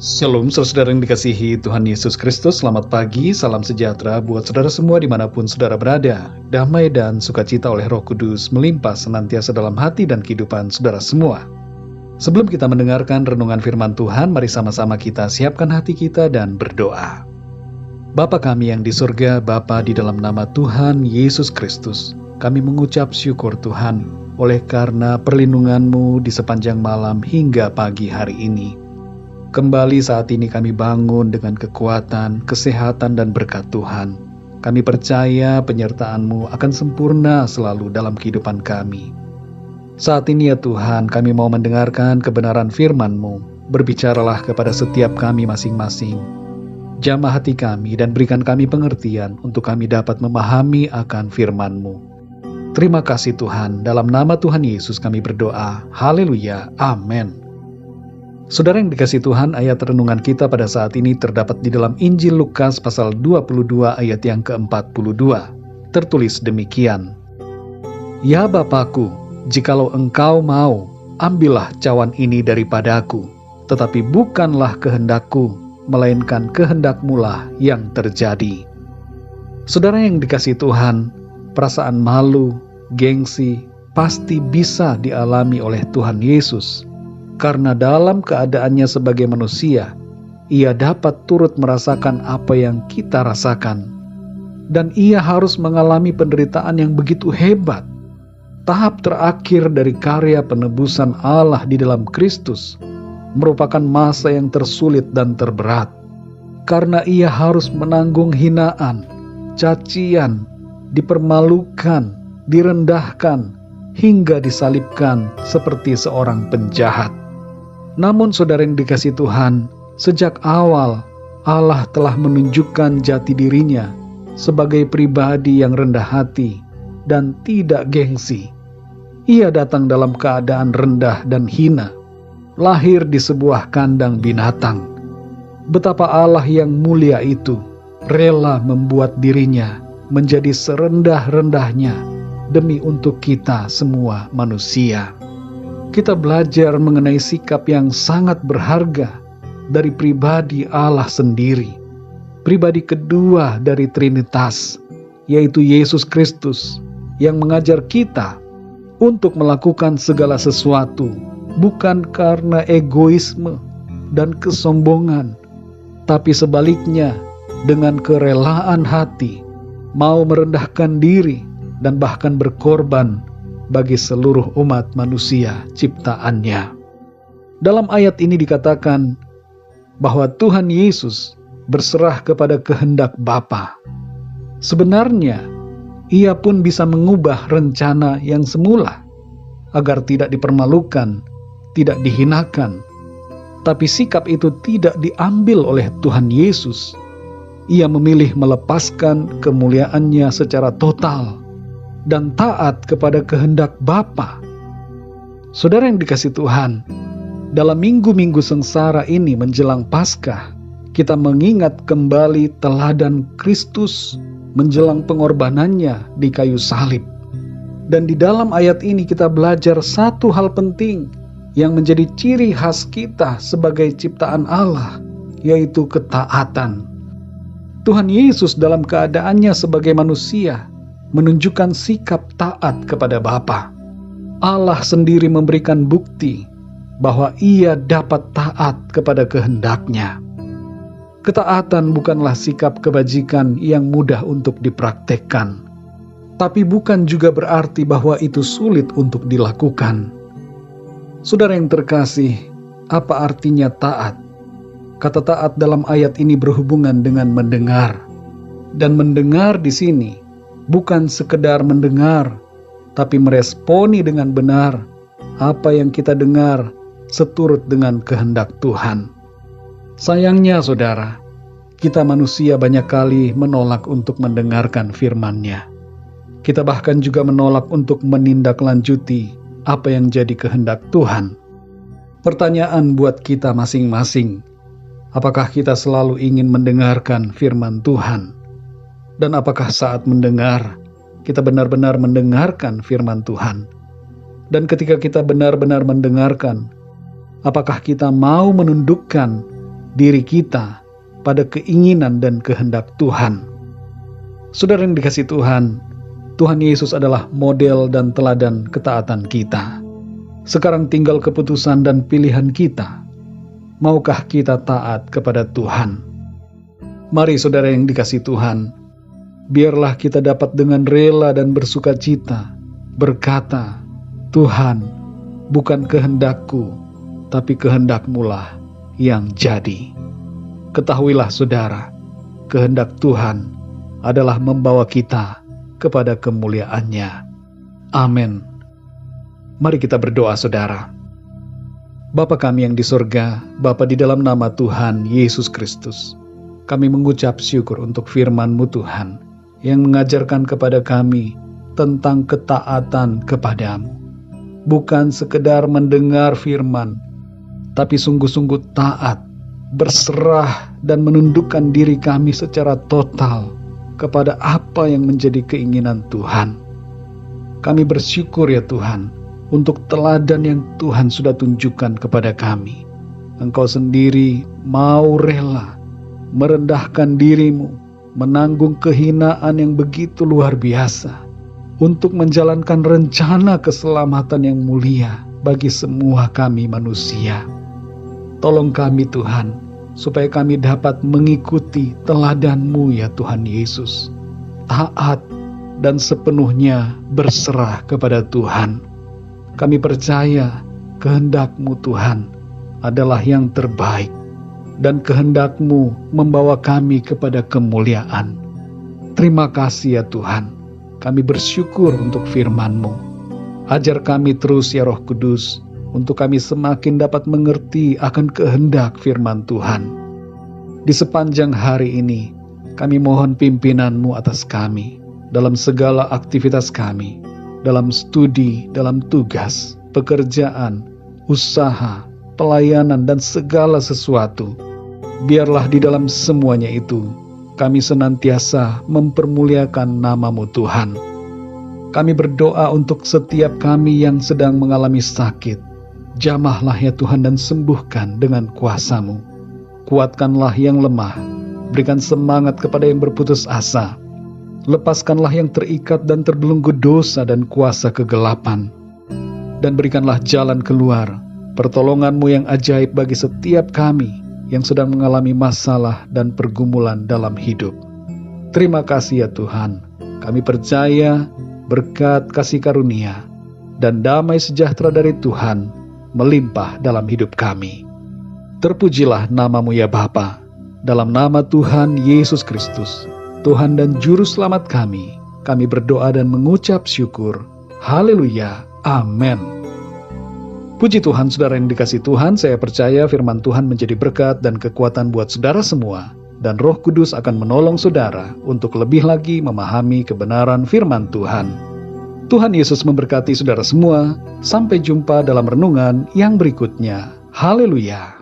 Shalom saudara yang dikasihi Tuhan Yesus Kristus. Selamat pagi, salam sejahtera buat saudara semua dimanapun saudara berada. Damai dan sukacita oleh Roh Kudus melimpah senantiasa dalam hati dan kehidupan saudara semua. Sebelum kita mendengarkan renungan firman Tuhan, mari sama-sama kita siapkan hati kita dan berdoa. Bapa kami yang di surga, Bapa di dalam nama Tuhan Yesus Kristus, kami mengucap syukur Tuhan oleh karena perlindungan-Mu di sepanjang malam hingga pagi hari ini. Kembali saat ini kami bangun dengan kekuatan, kesehatan, dan berkat Tuhan. Kami percaya penyertaan-Mu akan sempurna selalu dalam kehidupan kami. Saat ini ya Tuhan, kami mau mendengarkan kebenaran firman-Mu. Berbicaralah kepada setiap kami masing-masing. Jamah hati kami dan berikan kami pengertian untuk kami dapat memahami akan firman-Mu. Terima kasih Tuhan, dalam nama Tuhan Yesus kami berdoa. Haleluya, amin. Saudara yang dikasihi Tuhan, ayat renungan kita pada saat ini terdapat di dalam Injil Lukas pasal 22 ayat yang ke-42. Tertulis demikian. Ya Bapakku, jikalau engkau mau, ambillah cawan ini daripadaku, tetapi bukanlah kehendakku, melainkan kehendak-Mu-lah yang terjadi. Saudara yang dikasihi Tuhan, perasaan malu, gengsi, pasti bisa dialami oleh Tuhan Yesus. Karena dalam keadaannya sebagai manusia, ia dapat turut merasakan apa yang kita rasakan. Dan ia harus mengalami penderitaan yang begitu hebat. Tahap terakhir dari karya penebusan Allah di dalam Kristus merupakan masa yang tersulit dan terberat. Karena ia harus menanggung hinaan, cacian, dipermalukan, direndahkan, hingga disalibkan seperti seorang penjahat. Namun saudara yang dikasihi Tuhan, sejak awal Allah telah menunjukkan jati dirinya sebagai pribadi yang rendah hati dan tidak gengsi. Ia datang dalam keadaan rendah dan hina, lahir di sebuah kandang binatang. Betapa Allah yang mulia itu rela membuat dirinya menjadi serendah-rendahnya demi untuk kita semua manusia. Kita belajar mengenai sikap yang sangat berharga dari pribadi Allah sendiri. Pribadi kedua dari Trinitas, yaitu Yesus Kristus, yang mengajar kita untuk melakukan segala sesuatu, bukan karena egoisme dan kesombongan, tapi sebaliknya dengan kerelaan hati, mau merendahkan diri dan bahkan berkorban bagi seluruh umat manusia ciptaannya. Dalam ayat ini dikatakan bahwa Tuhan Yesus berserah kepada kehendak Bapa. Sebenarnya, ia pun bisa mengubah rencana yang semula agar tidak dipermalukan, tidak dihinakan. Tapi sikap itu tidak diambil oleh Tuhan Yesus. Ia memilih melepaskan kemuliaannya secara total dan taat kepada kehendak Bapa. Saudara yang dikasihi Tuhan, dalam minggu-minggu sengsara ini menjelang Paskah, kita mengingat kembali teladan Kristus menjelang pengorbanannya di kayu salib. Dan di dalam ayat ini kita belajar satu hal penting yang menjadi ciri khas kita sebagai ciptaan Allah, yaitu ketaatan. Tuhan Yesus dalam keadaannya sebagai manusia menunjukkan sikap taat kepada Bapa. Allah sendiri memberikan bukti bahwa ia dapat taat kepada kehendak-Nya. Ketaatan bukanlah sikap kebajikan yang mudah untuk dipraktekkan, tapi bukan juga berarti bahwa itu sulit untuk dilakukan. Saudara yang terkasih, apa artinya taat? Kata taat dalam ayat ini berhubungan dengan mendengar. Dan mendengar di sini bukan sekedar mendengar, tapi meresponi dengan benar apa yang kita dengar seturut dengan kehendak Tuhan. Sayangnya saudara, kita manusia banyak kali menolak untuk mendengarkan firman-Nya. Kita bahkan juga menolak untuk menindaklanjuti apa yang jadi kehendak Tuhan. Pertanyaan buat kita masing-masing, apakah kita selalu ingin mendengarkan firman Tuhan? Dan apakah saat mendengar, kita benar-benar mendengarkan firman Tuhan? Dan ketika kita benar-benar mendengarkan, apakah kita mau menundukkan diri kita pada keinginan dan kehendak Tuhan. Saudara yang dikasihi Tuhan, Tuhan Yesus adalah model dan teladan ketaatan kita. Sekarang tinggal keputusan dan pilihan kita. Maukah kita taat kepada Tuhan? Mari saudara yang dikasihi Tuhan, biarlah kita dapat dengan rela dan bersuka cita berkata, Tuhan, bukan kehendakku, tapi kehendak-Mu-lah yang jadi. Ketahuilah saudara, kehendak Tuhan adalah membawa kita kepada kemuliaan-Nya. Amin. Mari kita berdoa saudara. Bapa kami yang di surga, Bapa di dalam nama Tuhan Yesus Kristus, kami mengucap syukur untuk firman-Mu Tuhan, yang mengajarkan kepada kami tentang ketaatan kepadamu. Bukan sekedar mendengar firman, tapi sungguh-sungguh taat, berserah dan menundukkan diri kami secara total kepada apa yang menjadi keinginan Tuhan. Kami bersyukur ya Tuhan, untuk teladan yang Tuhan sudah tunjukkan kepada kami. Engkau sendiri mau rela merendahkan diri-Mu, menanggung kehinaan yang begitu luar biasa, untuk menjalankan rencana keselamatan yang mulia bagi semua kami manusia. Tolong kami Tuhan, supaya kami dapat mengikuti teladan-Mu ya Tuhan Yesus, taat dan sepenuhnya berserah kepada Tuhan. Kami percaya kehendak-Mu Tuhan adalah yang terbaik, dan kehendak-Mu membawa kami kepada kemuliaan. Terima kasih ya Tuhan, kami bersyukur untuk firman-Mu. Ajar kami terus ya Roh Kudus, untuk kami semakin dapat mengerti akan kehendak firman Tuhan. Di sepanjang hari ini, kami mohon pimpinan-Mu atas kami, dalam segala aktivitas kami, dalam studi, dalam tugas, pekerjaan, usaha, pelayanan, dan segala sesuatu. Biarlah di dalam semuanya itu, kami senantiasa mempermuliakan nama-Mu Tuhan. Kami berdoa untuk setiap kami yang sedang mengalami sakit. Jamahlah ya Tuhan dan sembuhkan dengan kuasa-Mu. Kuatkanlah yang lemah, berikan semangat kepada yang berputus asa. Lepaskanlah yang terikat dan terbelenggu dosa dan kuasa kegelapan. Dan berikanlah jalan keluar, pertolongan-Mu yang ajaib bagi setiap kami yang sedang mengalami masalah dan pergumulan dalam hidup. Terima kasih ya Tuhan, kami percaya berkat kasih karunia dan damai sejahtera dari Tuhan melimpah dalam hidup kami. Terpujilah nama-Mu ya Bapa, dalam nama Tuhan Yesus Kristus, Tuhan dan Juru Selamat kami berdoa dan mengucap syukur. Haleluya, amin. Puji Tuhan, saudara yang dikasihi Tuhan, saya percaya firman Tuhan menjadi berkat dan kekuatan buat saudara semua, dan Roh Kudus akan menolong saudara untuk lebih lagi memahami kebenaran firman Tuhan. Tuhan Yesus memberkati saudara semua. Sampai jumpa dalam renungan yang berikutnya. Haleluya.